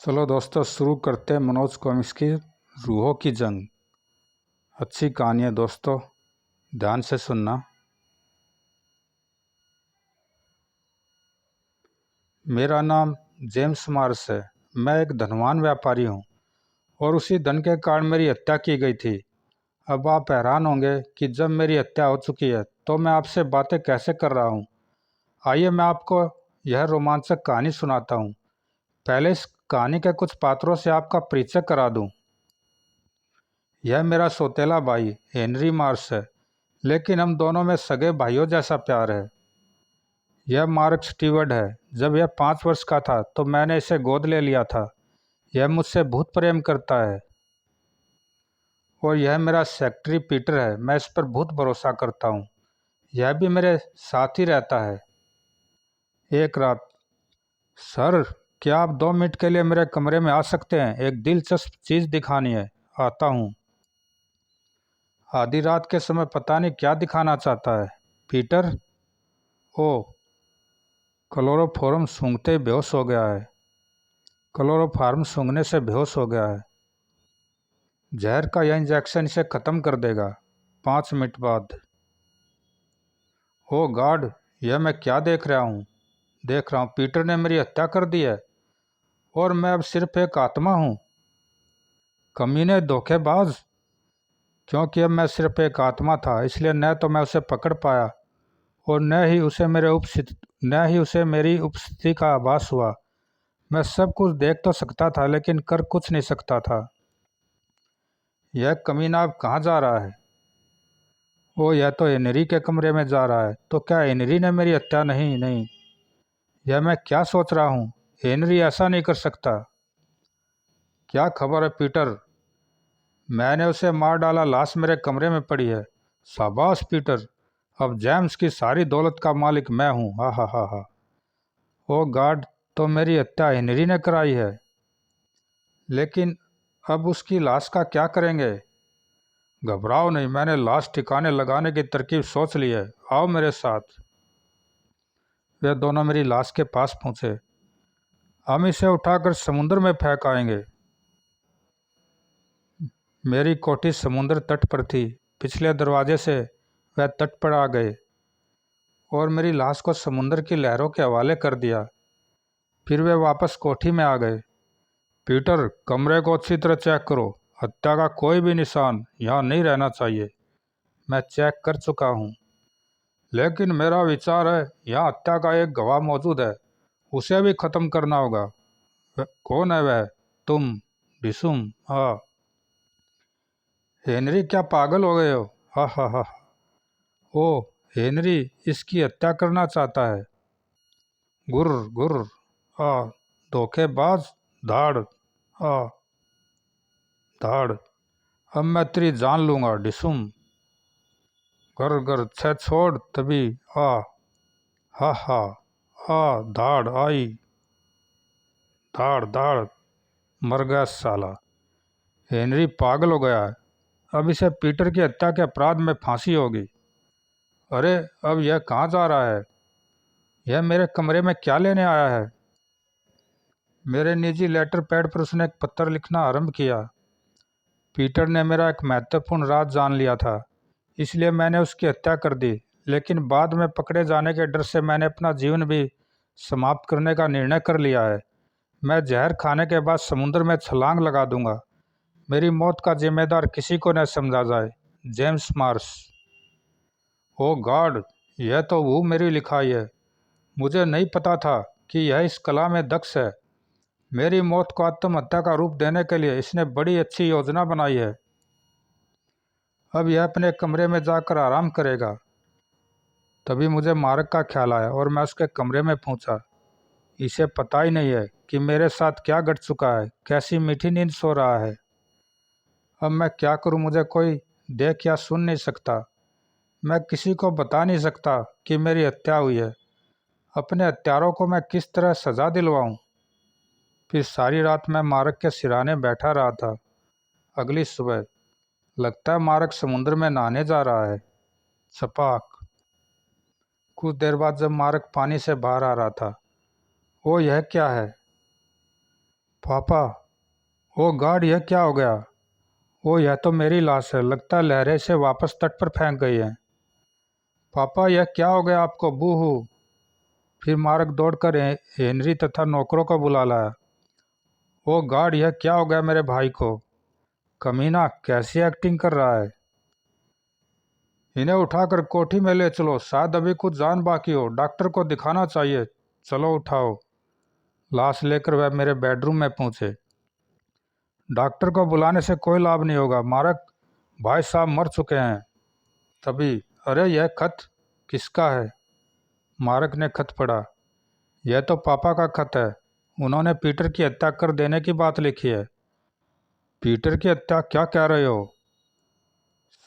चलो दोस्तों, शुरू करते हैं मनोज कॉमिक्स की रूहों की जंग। अच्छी कहानी है दोस्तों, ध्यान से सुनना। मेरा नाम जेम्स मार्स है। मैं एक धनवान व्यापारी हूँ और उसी धन के कारण मेरी हत्या की गई थी। अब आप हैरान होंगे कि जब मेरी हत्या हो चुकी है तो मैं आपसे बातें कैसे कर रहा हूँ। आइए मैं आपको यह रोमांचक कहानी सुनाता हूँ। पहले इस कहानी के कुछ पात्रों से आपका परिचय करा दूँ। यह मेरा सौतेला भाई हेनरी मार्स है, लेकिन हम दोनों में सगे भाइयों जैसा प्यार है। यह मार्क स्टीवर्ड है। जब यह 5 वर्ष का था तो मैंने इसे गोद ले लिया था। यह मुझसे बहुत प्रेम करता है। और यह मेरा सेक्रेटरी पीटर है। मैं इस पर बहुत भरोसा करता हूँ। यह भी मेरे साथ ही रहता है। एक रात, सर, क्या आप 2 मिनट के लिए मेरे कमरे में आ सकते हैं? एक दिलचस्प चीज़ दिखानी है। आता हूँ। आधी रात के समय पता नहीं क्या दिखाना चाहता है पीटर। ओ, क्लोरोफॉर्म सूंघते ही बेहोश हो गया है। क्लोरोफॉर्म सूंघने से बेहोश हो गया है। जहर का यह इंजेक्शन इसे ख़त्म कर देगा। 5 मिनट बाद। ओ गॉड, यह मैं क्या देख रहा हूँ? पीटर ने मेरी हत्या कर दी है और मैं अब सिर्फ एक आत्मा हूँ। कमीने, धोखेबाज। क्योंकि अब मैं सिर्फ एक आत्मा था, इसलिए न तो मैं उसे पकड़ पाया और न ही उसे मेरी उपस्थिति का आभास हुआ। मैं सब कुछ देख तो सकता था लेकिन कर कुछ नहीं सकता था। यह कमीना अब कहाँ जा रहा है? वो यह तो हेनरी के कमरे में जा रहा है। तो क्या हेनरी ने मेरी हत्या? नहीं नहीं, यह मैं क्या सोच रहा हूँ। हेनरी ऐसा नहीं कर सकता। क्या खबर है पीटर? मैंने उसे मार डाला। लाश मेरे कमरे में पड़ी है। शाबाश पीटर, अब जेम्स की सारी दौलत का मालिक मैं हूँ। हा हा हा हा। ओ गॉड, तो मेरी हत्या हेनरी ने कराई है। लेकिन अब उसकी लाश का क्या करेंगे? घबराओ नहीं, मैंने लाश ठिकाने लगाने की तरकीब सोच ली है। आओ मेरे साथ। वे दोनों मेरी लाश के पास पहुंचे। हम इसे उठाकर समुद्र में फेंक आएंगे। मेरी कोठी समुद्र तट पर थी। पिछले दरवाजे से वह तट पर आ गए और मेरी लाश को समुद्र की लहरों के हवाले कर दिया। फिर वे वापस कोठी में आ गए। पीटर, कमरे को अच्छी तरह चेक करो। हत्या का कोई भी निशान यहाँ नहीं रहना चाहिए। मैं चेक कर चुका हूँ, लेकिन मेरा विचार है यहाँ हत्या का एक गवाह मौजूद है। उसे भी खत्म करना होगा। कौन है वह? तुम, डिसुम। हाँ। हेनरी, क्या पागल हो गए हो? हा हा हा। ओ, हेनरी इसकी हत्या करना चाहता है। गुर्र गुर्र। आ, धोखेबाज। धाड़। आ, धाड़। अब मैं तेरी जान लूंगा डिसुम। गर गर, छह छोड़ तभी। आ, हा हा। आ, धाड़ आई। धाड़ धाड़। मर गया साला। हेनरी पागल हो गया है। अब इसे पीटर की हत्या के अपराध में फांसी होगी। अरे, अब यह कहाँ जा रहा है? यह मेरे कमरे में क्या लेने आया है? मेरे निजी लेटर पैड पर उसने एक पत्र लिखना आरंभ किया। पीटर ने मेरा एक महत्वपूर्ण राज जान लिया था, इसलिए मैंने उसकी हत्या कर दी। लेकिन बाद में पकड़े जाने के डर से मैंने अपना जीवन भी समाप्त करने का निर्णय कर लिया है। मैं जहर खाने के बाद समुद्र में छलांग लगा दूंगा। मेरी मौत का जिम्मेदार किसी को न समझा जाए। James Mars. ओ गॉड, यह तो वो मेरी लिखाई है। मुझे नहीं पता था कि यह इस कला में दक्ष है। मेरी मौत को आत्महत्या का रूप देने के लिए इसने बड़ी अच्छी योजना बनाई है। अब यह अपने कमरे में जाकर आराम करेगा। तभी मुझे मार्क का ख्याल आया और मैं उसके कमरे में पहुंचा। इसे पता ही नहीं है कि मेरे साथ क्या घट चुका है। कैसी मीठी नींद सो रहा है। अब मैं क्या करूं? मुझे कोई देख या सुन नहीं सकता। मैं किसी को बता नहीं सकता कि मेरी हत्या हुई है। अपने हत्यारों को मैं किस तरह सजा दिलवाऊं? फिर सारी रात मैं मार्क के सिरहाने बैठा रहा था। अगली सुबह, लगता है मार्क समुद्र में नहाने जा रहा है। छपाक। कुछ देर बाद जब मार्क पानी से बाहर आ रहा था। ओ, यह क्या है? पापा, ओ गॉड, यह क्या हो गया? ओ, यह तो मेरी लाश है। लगता है लहरें इसे वापस तट पर फेंक गई हैं। पापा, यह क्या हो गया आपको? बूहू। फिर मार्क दौड़कर हेनरी तथा नौकरों को बुला लाया। ओ गॉड, यह क्या हो गया मेरे भाई को? कमीना कैसी एक्टिंग कर रहा है। इन्हें उठाकर कोठी में ले चलो, शायद अभी कुछ जान बाकी हो। डॉक्टर को दिखाना चाहिए। चलो उठाओ। लाश लेकर वह मेरे बेडरूम में पहुंचे। डॉक्टर को बुलाने से कोई लाभ नहीं होगा, मार्क भाई साहब मर चुके हैं। तभी, अरे यह खत किसका है? मार्क ने खत पढ़ा। यह तो पापा का खत है। उन्होंने पीटर की हत्या कर देने की बात लिखी है। पीटर की हत्या? क्या कह रहे हो?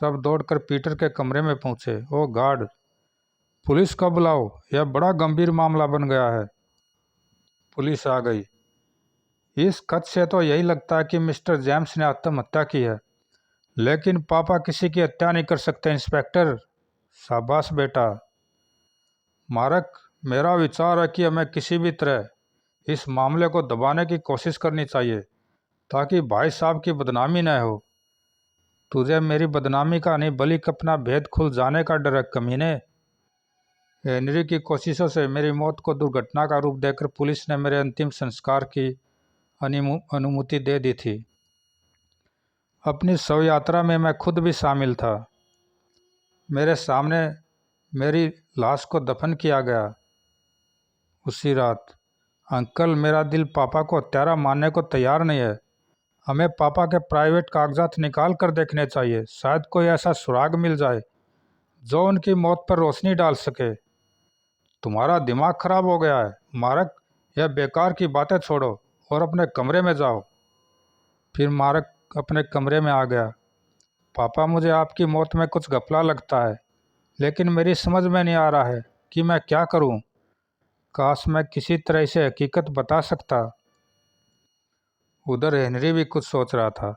सब दौड़कर पीटर के कमरे में पहुंचे। ओ गॉड, पुलिस को बुलाओ, यह बड़ा गंभीर मामला बन गया है। पुलिस आ गई। इस खत से तो यही लगता है कि मिस्टर जेम्स ने आत्महत्या की है, लेकिन पापा किसी की हत्या नहीं कर सकते इंस्पेक्टर। शाबाश बेटा। मार्क, मेरा विचार है कि हमें किसी भी तरह इस मामले को दबाने की कोशिश करनी चाहिए, ताकि भाई साहब की बदनामी न हो। तुझे मेरी बदनामी का नहीं, बल्कि अपना भेद खुल जाने का डर है, कमीने। हेनरी की कोशिशों से मेरी मौत को दुर्घटना का रूप देकर पुलिस ने मेरे अंतिम संस्कार की अनुमति दे दी थी। अपनी शव यात्रा में मैं खुद भी शामिल था। मेरे सामने मेरी लाश को दफन किया गया। उसी रात, अंकल, मेरा दिल पापा को हत्यारा मानने को तैयार नहीं है। हमें पापा के प्राइवेट कागजात निकाल कर देखने चाहिए। शायद कोई ऐसा सुराग मिल जाए जो उनकी मौत पर रोशनी डाल सके। तुम्हारा दिमाग खराब हो गया है मार्क। यह बेकार की बातें छोड़ो और अपने कमरे में जाओ। फिर मार्क अपने कमरे में आ गया। पापा, मुझे आपकी मौत में कुछ घपला लगता है, लेकिन मेरी समझ में नहीं आ रहा है कि मैं क्या करूं। काश मैं किसी तरह इसे हकीकत बता सकता। उधर हेनरी भी कुछ सोच रहा था।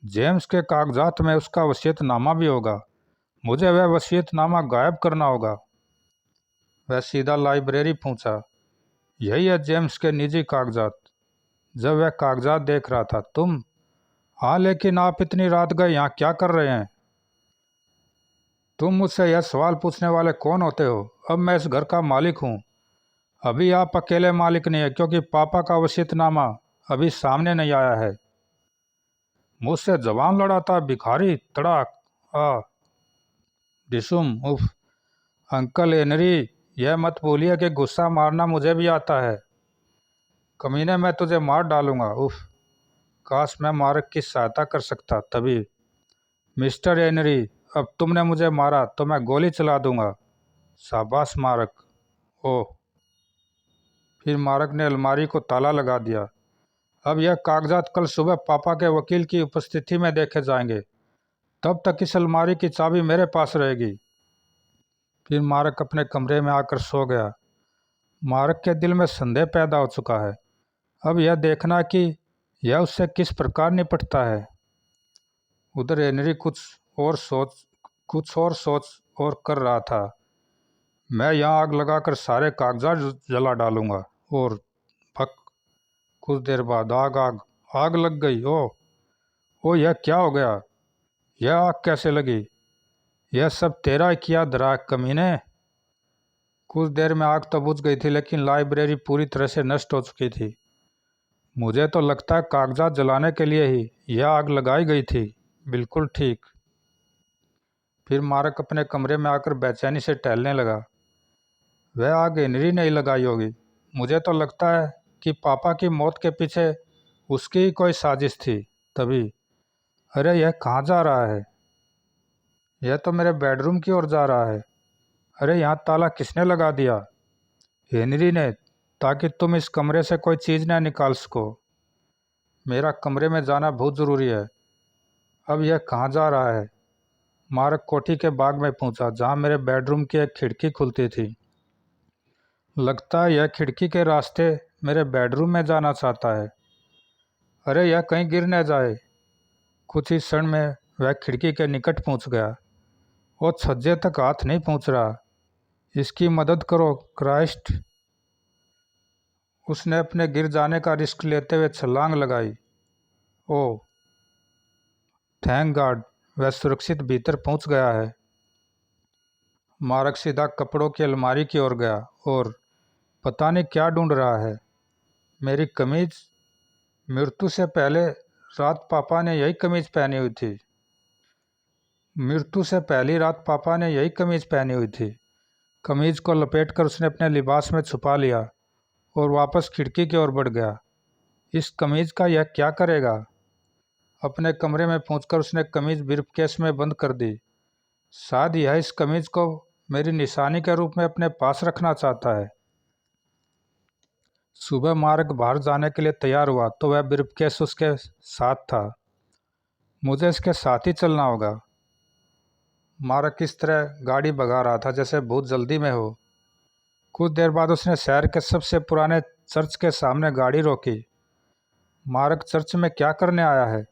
जेम्स के कागजात में उसका वसीयतनामा भी होगा। मुझे वह वसीयतनामा गायब करना होगा। वह सीधा लाइब्रेरी पहुंचा। यही है जेम्स के निजी कागजात। जब वह कागजात देख रहा था, तुम? हाँ, लेकिन आप इतनी रात गए यहाँ क्या कर रहे हैं? तुम मुझसे यह सवाल पूछने वाले कौन होते हो? अब मैं इस घर का मालिक हूँ। अभी आप अकेले मालिक नहीं है, क्योंकि पापा का वसीयतनामा अभी सामने नहीं आया है। मुझसे जबान लड़ाता भिखारी। तड़ाक। आ डिसुम। उफ। अंकल हेनरी, यह मत भूलिए कि गुस्सा मारना मुझे भी आता है। कमीने, मैं तुझे मार डालूंगा। उफ। काश मैं मार्क की सहायता कर सकता। तभी, मिस्टर हेनरी, अब तुमने मुझे मारा तो मैं गोली चला दूंगा। शाबाश मार्क। ओह। फिर मार्क ने अलमारी को ताला लगा दिया। अब यह कागजात कल सुबह पापा के वकील की उपस्थिति में देखे जाएंगे। तब तक इस अलमारी की चाबी मेरे पास रहेगी। फिर मार्क अपने कमरे में आकर सो गया। मार्क के दिल में संदेह पैदा हो चुका है। अब यह देखना कि यह उससे किस प्रकार निपटता है। उधर हेनरी कुछ और सोच और कर रहा था। मैं यहाँ आग लगाकर सारे कागजात जला डालूंगा। और भक, कुछ देर बाद आग आग आग लग गई। ओ, यह क्या हो गया? यह आग कैसे लगी? यह सब तेरा किया धरा कमीने। कुछ देर में आग तो बुझ गई थी, लेकिन लाइब्रेरी पूरी तरह से नष्ट हो चुकी थी। मुझे तो लगता है कागजात जलाने के लिए ही यह आग लगाई गई थी। बिल्कुल ठीक। फिर मार्क अपने कमरे में आकर बेचैनी से टहलने लगा। वह आग हेनरी ने ही लगाई होगी। मुझे तो लगता है कि पापा की मौत के पीछे उसकी ही कोई साजिश थी। तभी, अरे यह कहाँ जा रहा है? यह तो मेरे बेडरूम की ओर जा रहा है। अरे यहाँ ताला किसने लगा दिया? हेनरी ने, ताकि तुम इस कमरे से कोई चीज़ न निकाल सको। मेरा कमरे में जाना बहुत ज़रूरी है। अब यह कहाँ जा रहा है? मार्क कोठी के बाग में पहुंचा, जहाँ मेरे बेडरूम की एक खिड़की खुलती थी। लगता है यह खिड़की के रास्ते मेरे बेडरूम में जाना चाहता है। अरे यह कहीं गिर न जाए। कुछ ही क्षण में वह खिड़की के निकट पहुंच गया। वो छज्जे तक हाथ नहीं पहुंच रहा। इसकी मदद करो क्राइस्ट। उसने अपने गिर जाने का रिस्क लेते हुए छलांग लगाई। ओह थैंक गॉड, वह सुरक्षित भीतर पहुंच गया है। मार्क सीधा कपड़ों की अलमारी की ओर गया और पता नहीं क्या ढूंढ रहा है। मेरी कमीज। मृत्यु से पहले रात पापा ने यही कमीज पहनी हुई थी। मृत्यु से पहली रात पापा ने यही कमीज पहनी हुई थी। कमीज को लपेटकर उसने अपने लिबास में छुपा लिया और वापस खिड़की की ओर बढ़ गया। इस कमीज का यह क्या करेगा? अपने कमरे में पहुंचकर उसने कमीज ब्रीफकेस में बंद कर दी। शायद यह इस कमीज को मेरी निशानी के रूप में अपने पास रखना चाहता है। सुबह मार्ग बाहर जाने के लिए तैयार हुआ तो वह ब्रीफकेस उसके साथ था। मुझे इसके साथ ही चलना होगा। मार्ग इस तरह गाड़ी भगा रहा था जैसे बहुत जल्दी में हो। कुछ देर बाद उसने शहर के सबसे पुराने चर्च के सामने गाड़ी रोकी। मार्ग चर्च में क्या करने आया है?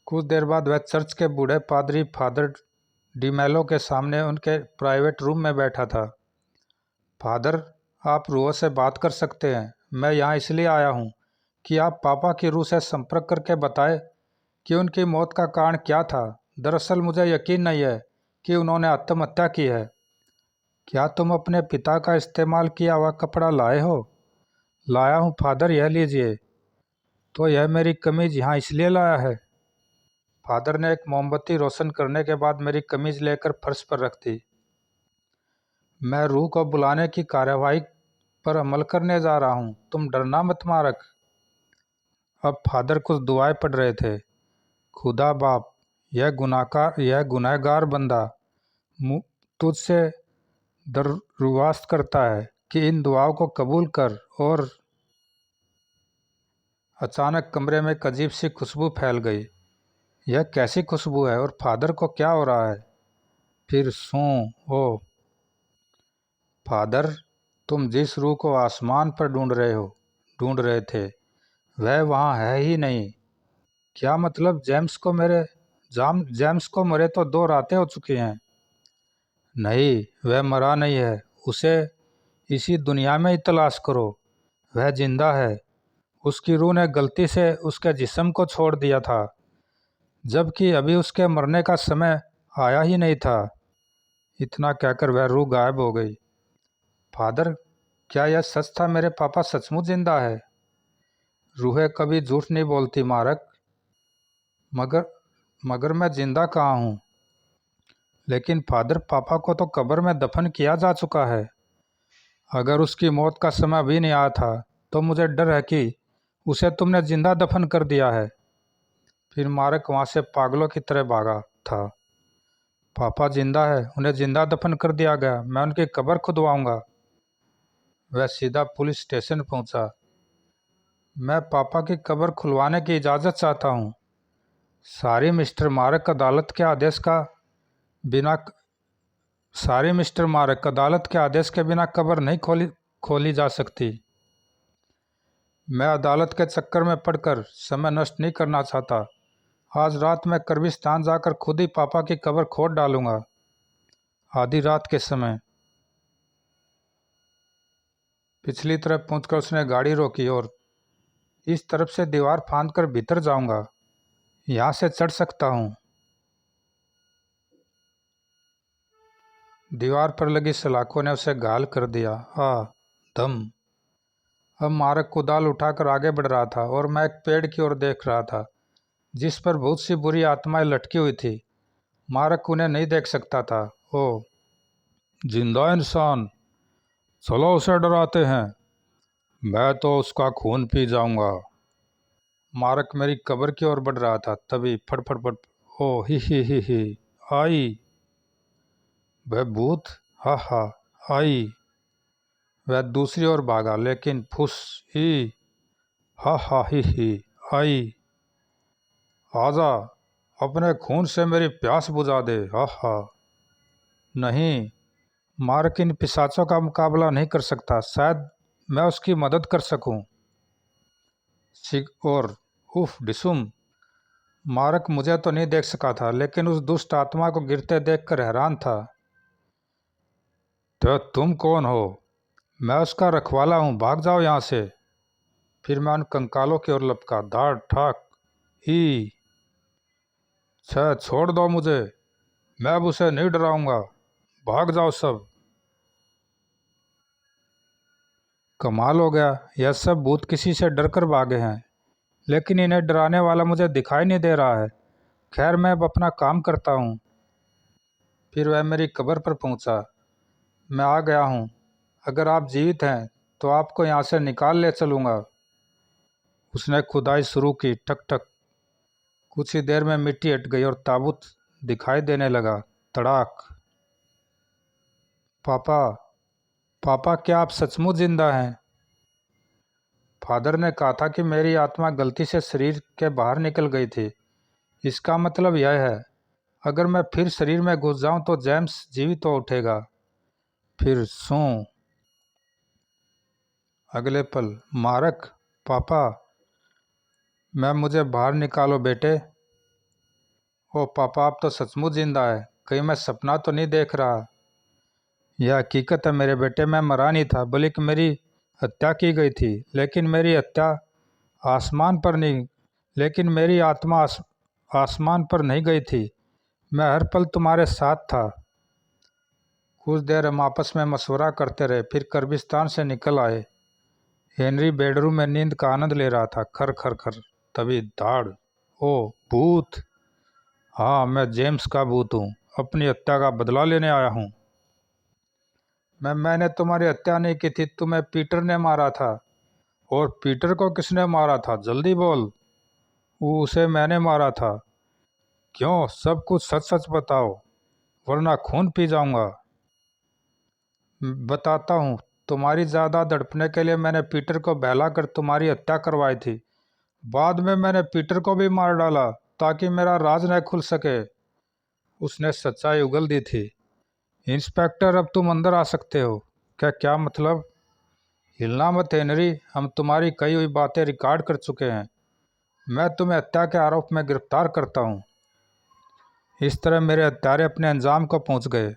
कुछ देर बाद वह चर्च के बूढ़े पादरी फादर डिमेलो के सामने उनके प्राइवेट रूम में बैठा था। फादर, आप रूह से बात कर सकते हैं। मैं यहाँ इसलिए आया हूँ कि आप पापा की रूह से संपर्क करके बताएं कि उनकी मौत का कारण क्या था। दरअसल मुझे यकीन नहीं है कि उन्होंने आत्महत्या की है। क्या तुम अपने पिता का इस्तेमाल किया हुआ कपड़ा लाए हो? लाया हूँ फादर, यह लीजिए। तो यह मेरी कमीज यहाँ इसलिए लाया है? फादर ने एक मोमबत्ती रोशन करने के बाद मेरी कमीज लेकर फर्श पर रख दी। मैं रूह को बुलाने की कार्यवाही पर अमल करने जा रहा हूँ, तुम डरना मत मारक। अब फादर कुछ दुआएं पढ़ रहे थे। खुदा बाप, यह गुनहगार बंदा तुझसे दरख्वास्त करता है कि इन दुआओं को कबूल कर। और अचानक कमरे में एक अजीब सी खुशबू फैल गई। यह कैसी खुशबू है और फादर को क्या हो रहा है? फिर ओ फादर, तुम जिस रूह को आसमान पर ढूंढ रहे थे वह वहाँ है ही नहीं। क्या मतलब? जेम्स को मरे तो 2 रातें हो चुकी हैं। नहीं, वह मरा नहीं है। उसे इसी दुनिया में ही तलाश करो। वह जिंदा है। उसकी रूह ने गलती से उसके जिस्म को छोड़ दिया था, जबकि अभी उसके मरने का समय आया ही नहीं था। इतना कहकर वह रूह गायब हो गई। फादर, क्या यह सच था? मेरे पापा सचमुच जिंदा है? रूहें कभी झूठ नहीं बोलती मारक। मगर मगर मैं जिंदा कहाँ हूँ? लेकिन फादर, पापा को तो कब्र में दफन किया जा चुका है। अगर उसकी मौत का समय अभी नहीं आया था तो मुझे डर है कि उसे तुमने जिंदा दफन कर दिया है। फिर मारक वहाँ से पागलों की तरह भागा था। पापा जिंदा है, उन्हें जिंदा दफन कर दिया गया। मैं उनकी कब्र खुदवाऊंगा। वह सीधा पुलिस स्टेशन पहुंचा। मैं पापा की कब्र खुलवाने की इजाज़त चाहता हूँ। सारी मिस्टर मार्क अदालत के आदेश का बिना सारी मिस्टर मार्क अदालत के आदेश के बिना कब्र नहीं खोली जा सकती। मैं अदालत के चक्कर में पड़कर समय नष्ट नहीं करना चाहता। आज रात मैं कब्रिस्तान जाकर खुद ही पापा की कब्र खोद डालूंगा। आधी रात के समय पिछली तरफ पहुंचकर उसने गाड़ी रोकी और इस तरफ से दीवार फांदकर भीतर जाऊंगा। यहाँ से चढ़ सकता हूँ। दीवार पर लगी सलाखों ने उसे घायल कर दिया। दम। अब मारक कुदाल उठाकर आगे बढ़ रहा था और मैं एक पेड़ की ओर देख रहा था जिस पर बहुत सी बुरी आत्माएं लटकी हुई थी। मारक उन्हें नहीं देख सकता था। ओ जिंदा इंसान, चलो उसे डराते हैं। मैं तो उसका खून पी जाऊंगा। मारक मेरी कब्र की ओर बढ़ रहा था, तभी फटफट ओ ही आई। वह भूत? हा हा आई। वह दूसरी ओर भागा, लेकिन फुस ही हा ही आई। आजा, अपने खून से मेरी प्यास बुझा दे। हा। नहीं, मार्क इन पिशाचों का मुकाबला नहीं कर सकता। शायद मैं उसकी मदद कर सकूं। और उफ डिसुम। मार्क मुझे तो नहीं देख सका था, लेकिन उस दुष्ट आत्मा को गिरते देखकर हैरान था। तो तुम कौन हो? मैं उसका रखवाला हूँ, भाग जाओ यहाँ से। फिर मैं उन कंकालों की ओर लपका। धाड़ ठाक ही। छह, छोड़ दो मुझे, मैं अब उसे नहीं डराऊंगा, भाग जाओ सब। कमाल हो गया, यह सब भूत किसी से डरकर भागे हैं, लेकिन इन्हें डराने वाला मुझे दिखाई नहीं दे रहा है। खैर, मैं अब अपना काम करता हूँ। फिर वह मेरी कब्र पर पहुँचा। मैं आ गया हूँ, अगर आप जीवित हैं तो आपको यहाँ से निकाल ले चलूँगा। उसने खुदाई शुरू की। ठक ठक। कुछ ही देर में मिट्टी हट गई और ताबूत दिखाई देने लगा। तड़ाक। पापा, पापा, क्या आप सचमुच जिंदा हैं? फादर ने कहा था कि मेरी आत्मा गलती से शरीर के बाहर निकल गई थी। इसका मतलब यह है, अगर मैं फिर शरीर में घुस जाऊं तो जेम्स जीवित हो उठेगा। फिर सूं। अगले पल। मारक, पापा, मुझे बाहर निकालो बेटे। ओ पापा, आप तो सचमुच जिंदा है, कहीं मैं सपना तो नहीं देख रहा? यह हकीकत है मेरे बेटे, मैं मरा नहीं था, बल्कि मेरी हत्या की गई थी। लेकिन मेरी हत्या आसमान पर नहीं लेकिन मेरी आत्मा आसमान पर नहीं गई थी। मैं हर पल तुम्हारे साथ था। कुछ देर हम आपस में मशवरा करते रहे, फिर कब्रिस्तान से निकल आए। हेनरी बेडरूम में नींद का आनंद ले रहा था। खर खर खर। तभी दाड़। ओ भूत! हाँ, मैं जेम्स का भूत हूँ, अपनी हत्या का बदला लेने आया हूँ। मैंने तुम्हारी हत्या नहीं की थी, तुम्हें पीटर ने मारा था। और पीटर को किसने मारा था, जल्दी बोल। उसे मैंने मारा था। क्यों? सब कुछ सच सच बताओ, वरना खून पी जाऊंगा। बताता हूँ। तुम्हारी ज़्यादा दड़पने के लिए मैंने पीटर को बहलाकर तुम्हारी हत्या करवाई थी। बाद में मैंने पीटर को भी मार डाला ताकि मेरा राज न खुल सके। उसने सच्चाई उगल दी थी। इंस्पेक्टर, अब तुम अंदर आ सकते हो। क्या मतलब? हिलना मत हेनरी, हम तुम्हारी कही हुई बातें रिकॉर्ड कर चुके हैं। मैं तुम्हें हत्या के आरोप में गिरफ्तार करता हूँ। इस तरह मेरे हत्यारे अपने अंजाम को पहुँच गए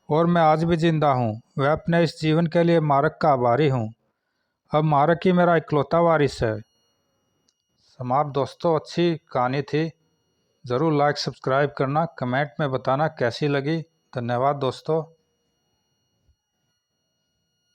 और मैं आज भी जिंदा हूँ। वह अपने इस जीवन के लिए मारक का आभारी हूँ। अब मारक ही मेरा इकलौता वारिस है। समाप्त दोस्तों, अच्छी कहानी थी। ज़रूर लाइक सब्सक्राइब करना, कमेंट में बताना कैसी लगी। धन्यवाद दोस्तों।